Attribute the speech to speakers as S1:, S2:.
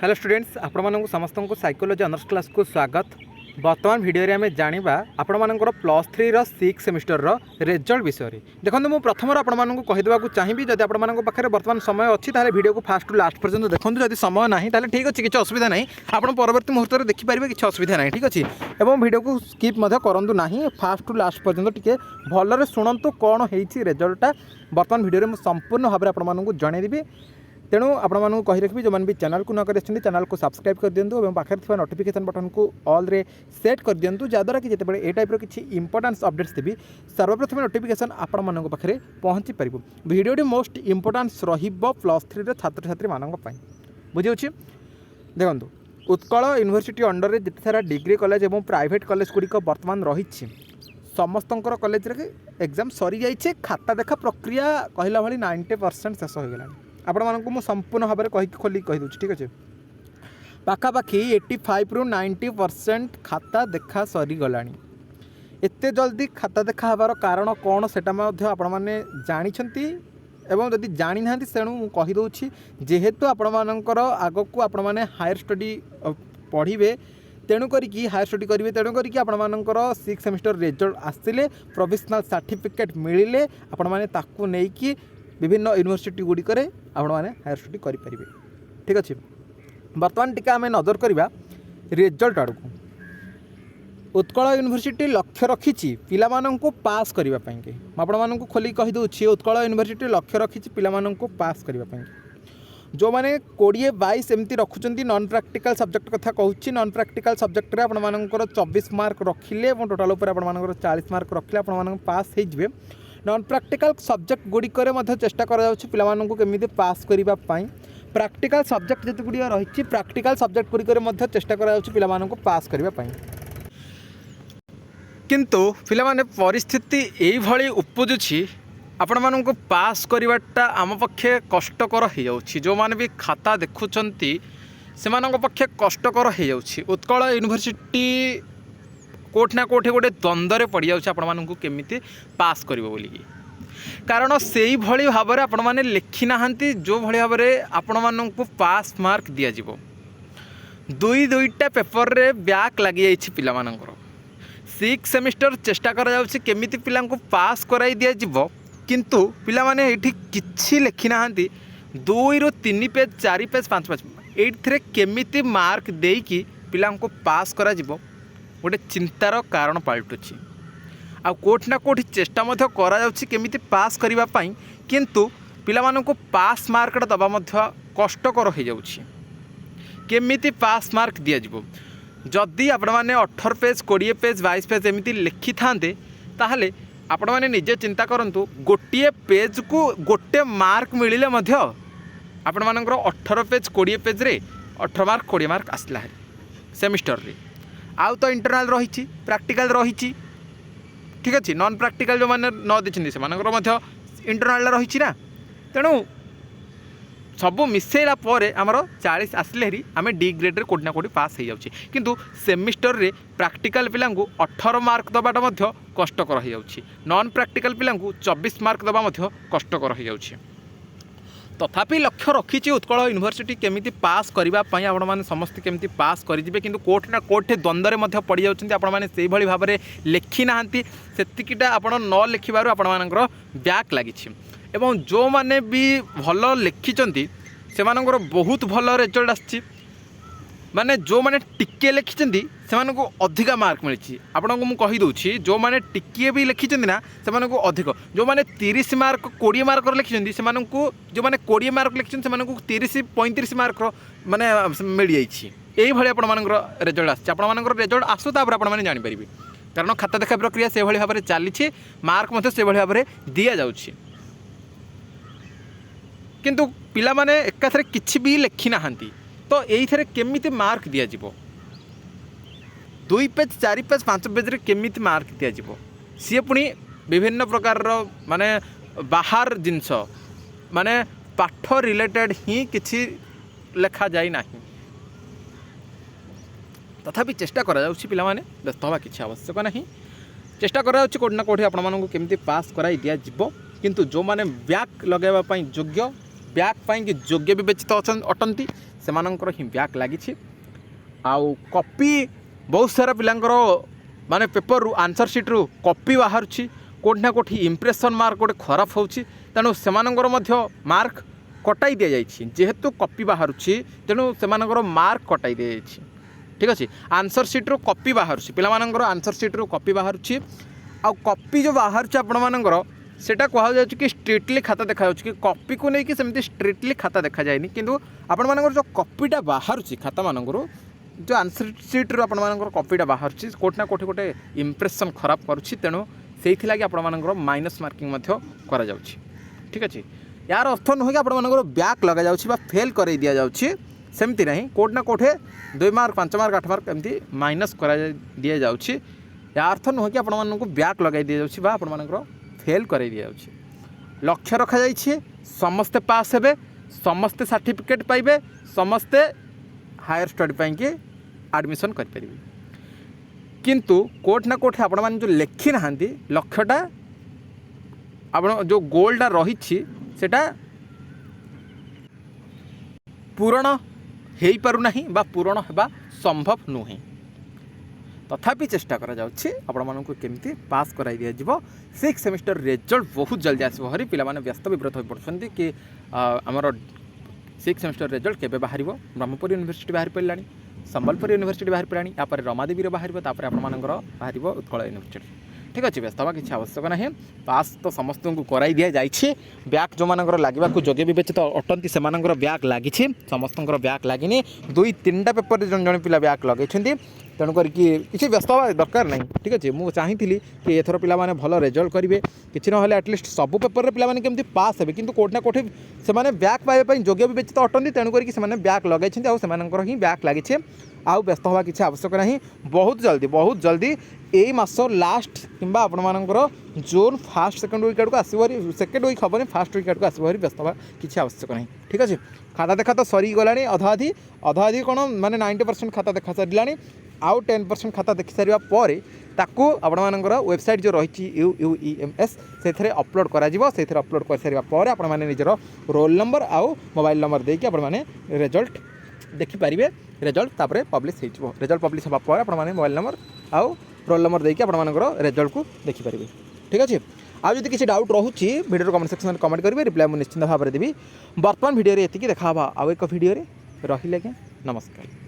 S1: Hello students आपण समस्त को साइकोलॉजी ऑनर्स क्लास को स्वागत। वर्तमान वीडियो रे आमे जानिबा आपण मानकर प्लस 3 रो 6 सेमिस्टर रो रिजल्ट विषय रे। देखंतु मु प्रथम आपण मानकु कहि देबा को चाहिबी जदि आपण मानक पाखरे वर्तमान समय अछि ताले वीडियो को फास्ट टू लास्ट पर्यंत देखंतु। जदि समय नाही ताले ठीक अछि, किछ असुविधा नाही, आपण परवर्ती मुहूर्त रे देखि परिबे, किछ असुविधा नाही, ठीक अछि। एवं वीडियो को स्किप मध्य करंतु नाही, फास्ट टू लास्ट पर्यंत टिके भल रे सुनंतु कोन हेछि रिजल्टटा। वर्तमान वीडियो रे मु संपूर्ण भाबरे आपण मानकु जणाइ देबी। तेणु आपण कही रखी जो मैंने भी चैनल को न कर चैनल को सब्सक्राइब कर दिंतु और पाखे थी नोटिफिकेशन बटन को ऑल रे सेट कर दिंतु, जहाँद्वारा कि जिते ए टाइप किसी इंपोर्टेंस अपडेट्स देवी सर्वप्रथम नोटिफिकेशन आपण मानक पाखे पहुँची पार। भिडियोटी मोस्ट इंपोर्टेंस प्लस 3 छात्र छात्री मानक बुझे। देखो उत्कल यूनिवर्सिटी अंडर में जिते सारा डिग्री कॉलेज और प्राइवेट कॉलेज गुड़िक बर्तमान रही समस्त कॉलेज एग्जाम सरी जाइए। खाता देखा प्रक्रिया कहला भाई 90% शेष हो गला। आपण मानक मु संपूर्ण भाव में खोली कहीदे, ठीक अच्छे। पाखापाखि 85 ରୁ 90% खाता देखा सरी गलानी। एते जल्दी खाता देखा हबार कारण कौन सेटा आपण माने जानिछंती एवं जदि जानी नांती तेणु मु कहि दउछि जेहेतु आपण मानकर आगो को आपण माने हायर स्टडी पढ़िबे तेणु करिकी हायर स्टडी करेंगे, तेणु करिकी आपण मानकर 6 सेमिस्टर रिजल्ट आसिले प्रोविजनल सर्टिफिकेट मिलिले आपण माने ताकू नेकी विभिन्न यूनिवर्सिटी गुड़िक आपण मैंने हायर स्टडी करेंगे, ठीक अच्छे। बर्तमान टी आम नजर करवा रिजल्ट आड़ को। उत्कल यूनिवर्सिटी लक्ष्य रखी पिला पास करने। आपण खोली कहीदे उत्कल यूनिवर्सिटी लक्ष्य रखी पिला पास करने। जो मैंने 20-22 एमती रखुंट नॉन प्रैक्टिकल सब्जेक्ट कथा कहूँ। नॉन प्रैक्टिकल सब्जेक्ट रे आपंकर 24 मार्क रखिले टोटाल उपर आपंकर 40 मार्क रखिले आप पास हो। नॉन प्रैक्टिकल सब्जेक्ट गुड़िक चेष्टा कमी पास करने। प्रैक्टिकल सब्जेक्ट जिते गुड़िया रही प्रैक्टिकल सब्जेक्ट गुड़िक चेष्टा कर पास करने। किंतु पिलामाने परिस्थिति यही उपजुची आपण मानक पास करवाटा आम पक्षे कष्टकर हो जाउछि। जो माने भी खाता देखुचंती से पक्षे कष्टकर हो जाउछि। उत्कल यूनिवर्सिटी कोठी ना कोठी गोटे द्वंद्व पड़ जाउछि आपण मानक केमिति पास करिवो बोलिकी। कारण से ही भली भाव में आपण माने लिखि नाहंती जो भली भाव में आपण मानक पास मार्क दिया जिवो। दुईटा पेपर रे बैक लगी जाइछि पिला मानकर। 6 सेमिस्टर चेष्टा करा जाउछि केमिति पिला को पास कराई दिया जिवो, किंतु पिला माने एठी किछि लिखि नाहंती। 2 ରୁ 3 पेज 4 पेज 5 पेज एथिरे केमिति मार्क देकी पिला को पास करा जिवो गोटे चिंतार कारण पलटुछि। आ कोठी ना कोठी चेष्टा मध्य करा जाउछि केमिति पास करिबा पई, किंतु पिला माननको पास मार्क दबा मध्य कष्टकर हो जाउछि। केमिति पास मार्क दिया जिवो जदि आपण माने 18 पेज 20 पेज 22 पेज एमिति लिखि थांते ताहले आपण माने निजे चिंता करंतु गोटे पेज को गोटे मार्क मिलिले मध्य आपण मानकर 18 पेज 20 पेज रे 18 मार्क 20 मार्क आसला है सेमिस्टर रे। आउ तो इंटरनाल रही प्रैक्टिकल रही, ठीक अच्छे। नॉन प्रैक्टिकल जो मैंने न देते से इंटरनाल रही ना, तेणु सबू मिसेला आमर 40 आसिले हेरी आम डी ग्रेड रे कोठी ना कोठी पास हो जाउछि। किंतु सेमिस्टर रे प्रैक्टिकल पिला 18 मार्क दबाटा मध्य कष्टकर हो जाउछि। नॉन प्रैक्टिकल पिला 24 मार्क दबा मध्य कष्टकर हो जाउछि। तथापि लक्ष्य रखी उत्कल यूनिवर्सिटी केमिति पास करने आपण मैंने समस्त केमिति पास करेंगे, किंतु कोठी ना कोठी द्वंद्व में पड़ जाउछन्ती। आपण मैंने से भली भाव में लिखि नाहंती सेतिकिटा आपण न लिखिबारु आपण मानकर बैक लागिछि। एवं जो माने भी भल लिखिचंती से मानकर बहुत भल रिजल्ट आछि। माने जो माने टिके लिखिचंती से मानको अधिका मार्क मिली। आपको मुझे कहीदे जो माने टिके भी लिखिचंती ना से मानको अधिक। जो माने 30 मार्क 20 मार्क लिखिचंती से मानको जो माने 20 मार्क लिखिचंती से मानको 30-35 मार्क माने मिल जाइछि। एही भली आपण मानकर रिजल्ट आछि। आपण मानकर रिजल्ट आसु तापर आपण माने जानि परिबे। कारण खाता देखा प्रक्रिया से भली भाव में चली मार्क मते से भली भाव में दिया जाउछि। किंतु पिला माने एकाथरे किछि भी लिखि नाहंती तो यही केमिति मार्क दिया जिवो। 2 पेज 4 पेज 5 पेज रे केमिति मार्क दिया जिवो। सी पुणी विभिन्न प्रकार माने बाहर जिनस माने पाठ रिलेटेड ही किछि लेखा जाई नाही। तथापि चेष्टा करा जाउछि पिला माने व्यस्त हवा किछि आवश्यक नाही। चेष्टा करा जाउछि कोठी ना कोठी आपण मानकु केमिति पास कराई दिया जिवो। किंतु जो माने बैक लगेबा पई योग्य ବ୍ୟାକ୍ ପାଇଁକି ଯୋଗ୍ୟ ବିବେଚିତ ଅଟନ୍ତି ସେମାନଙ୍କର ହିଁ ବ୍ୟାକ୍ ଲାଗିଛି। ଆଉ କପି ବହୁତ ସାରା ପିଲାଙ୍କର ମାନେ ପେପରରୁ ଆନ୍ସର ସିଟ୍ରୁ କପି ବାହାରୁଛି, କେଉଁଠି ନା କେଉଁଠି ଇମ୍ପ୍ରେସନ୍ ମାର୍କ ଗୋଟେ ଖରାପ ହେଉଛି, ତେଣୁ ସେମାନଙ୍କର ମଧ୍ୟ ମାର୍କ କଟାଇ ଦିଆଯାଇଛି। ଯେହେତୁ କପି ବାହାରୁଛି ତେଣୁ ସେମାନଙ୍କର ମାର୍କ କଟାଇ ଦିଆଯାଇଛି। ଠିକ୍ ଅଛି, ଆନ୍ସର ସିଟ୍ରୁ କପି ବାହାରୁଛି, ପିଲାମାନଙ୍କର ଆନ୍ସର ସିଟ୍ରୁ କପି ବାହାରୁଛି। ଆଉ କପି ଯେଉଁ ବାହାରୁଛି ଆପଣମାନଙ୍କର ସେଇଟା କୁହାଯାଉଛି କି ଷ୍ଟ୍ରିକ୍ଟଲି ଖାତା ଦେଖାଯାଉଛି, କି କପିକୁ ନେଇକି ସେମିତି ଷ୍ଟ୍ରିକ୍ଟଲି ଖାତା ଦେଖାଯାଏନି, କିନ୍ତୁ ଆପଣମାନଙ୍କର ଯେଉଁ କପିଟା ବାହାରୁଛି ଖାତାମାନଙ୍କରୁ, ଯେଉଁ ଆନ୍ସର ସିଟ୍ରୁ ଆପଣମାନଙ୍କର କପିଟା ବାହାରୁଛି କେଉଁଠି ନା କେଉଁଠି ଗୋଟେ ଇମ୍ପ୍ରେସନ୍ ଖରାପ କରୁଛି, ତେଣୁ ସେଇଥିଲାଗି ଆପଣମାନଙ୍କର ମାଇନସ୍ ମାର୍କିଂ ମଧ୍ୟ କରାଯାଉଛି। ଠିକ୍ ଅଛି, यार अर्थ नुहे कि आपंकर ब्याक लग जा फेल कर दिजाऊँगी, सेमती ना कौटे ना कौटे 2 मार्क 5 मार्क 8 मार्क एमती माइनस कर दि जाऊँगी। या अर्थ नुहे कि आपको ब्याक लगे दि जाऊँगी आपंकर फेल कर दि जाऊँगी। लक्ष्य रखा जाइए समस्ते पास हे, समस्ते सर्टिफिकेट पाइबे, समस्ते हायर स्टडी पाई एडमिशन करें, किंतु कोर्ट ना कोर्ट आपण मैंने जो लिखी ना लक्ष्यटा आप जो गोलटा रही सेटा पूरण हो पारना बा पूरण होगा संभव नुहे, तथापि चेष्टा करा जाउछि आपण मानकु केमती पास कराई दिया जिवो। 6 सेमिस्टर रिजल्ट बहुत जल्दी आसो हरी, पिला माने व्यस्त विब्रत हो पड़छन्ती कि हमर 6 सेमिस्टर रिजल्ट केबे बाहरिबो। ब्रह्मपुर यूनिवर्सिटी बाहर पड़लानी, संबलपुर यूनिवर्सिटी बाहर पड़ानी, या रमादेवी बाहर, तापर आपण मानकर बाहर उत्कल यूनिवर्सिटी। ठीक अच्छे, व्यस्त हवा किसी आवश्यक ना, पास तो समस्त को कराई दि जाइए। ब्याक जो मानकर लगे योग्य विवेचित अटंती से ब्याक लगी, समस्त ब्याक लगिनी। 2-3टा पेपर जन जन पिला ब्याक लगे, तेणुक किसी व्यस्त हवा दरकार नहीं। ठीक अच्छे, मुझे चाहती कि एथर पिला माने भल रिजल्ट करेंगे, किसी ना एटलिस्ट सब पेपर पिला माने केमती पास हे, किंतु कोर्ट ना कोर्ट से ब्याक पाइबा योग्य विवेचित अटंती, तेणुक ब्याक लगे ही ब्याक लगी। आउ व्यस्त हवा किसी आवश्यक नहीं, बहुत जल्दी यही मास लास्ट किंबा आपण मानकर जून फास्ट सेकेंड वीक आड़क आसवरी, सेकेंड वीक हेनी फास्ट वीक आड़क आसवरी, व्यस्त हवा किसी आवश्यक नहीं। ठीक अच्छे, खाता देखा तो सरीगला अधाधी कौन माने 90% खाता देखा सारा, आउ 10% खाता देखी सारा पर ताकू आपण मानकर वेबसाइट जो रही UUEMS से अपलोड करा जिवो। से अपलोड कर सारा पर आपण माने निजर रोल नंबर आउ मोबाइल नंबर देके आपण माने रिजल्ट देखिपारे। रिजल्ट तापर पब्लिश हो, रिजल्ट पब्लिश होगा पर आपण माने मोबाइल नंबर आउ रोल नंबर देके आपण मानकर रिजल्ट को देखिपारे। ठीक अच्छे, आज जब किसी डाउट रोचे वीडियो कमेंट सेक्शन में कमेंट करेंगे, रिप्लाई मुझे निश्चिंत भाव में देवी। बर्तमान वीडियो ये देखा आउ एक वीडियो रही, नमस्कार।